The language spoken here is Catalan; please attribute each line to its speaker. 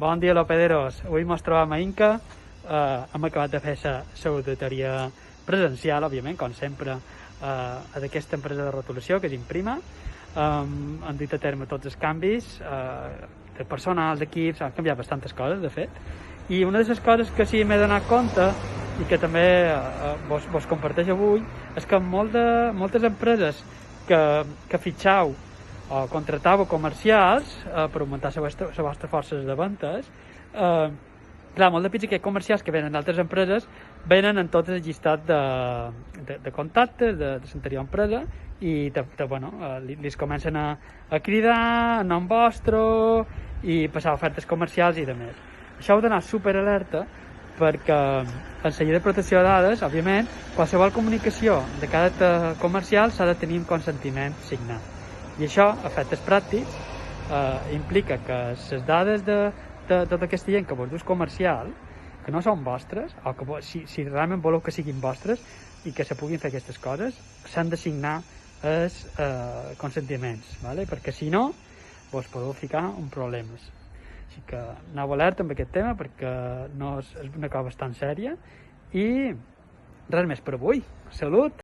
Speaker 1: Bon dia, Lopederos. Avui mos trobam a Inca. Hem acabat de fer la auditoria presencial, òbviament, com sempre, d'aquesta empresa de rotulació, que és Imprima. Han dut a terme tots els canvis de personal, d'equips, han canviat bastantes coses, de fet. I una de les coses que sí m'he donat compte i que també vos comparteix avui és que moltes empreses que fitxau o contratau comercials per augmentar la vostra força de ventes, clar, molt de pits aquests comercials que venen d'altres empreses venen en tot el llistat de contactes de l'anterior empresa i li comencen a cridar en nom vostre i passar ofertes comercials i demés. Això heu d'anar superalerta perquè en la llei de protecció de dades, òbviament, qualsevol comunicació de cada comercial s'ha de tenir un consentiment signat. I això, a efectes pràctics, implica que les dades de tota aquesta gent que vos dus comercial, que no són vostres, o que si realment voleu que siguin vostres i que se puguin fer aquestes coses, s'han de signar els consentiments, ¿vale? Perquè si no, vos podeu ficar en problemes. Així que aneu alerta amb aquest tema perquè no és una cosa bastant sèria i res més per avui. Salut!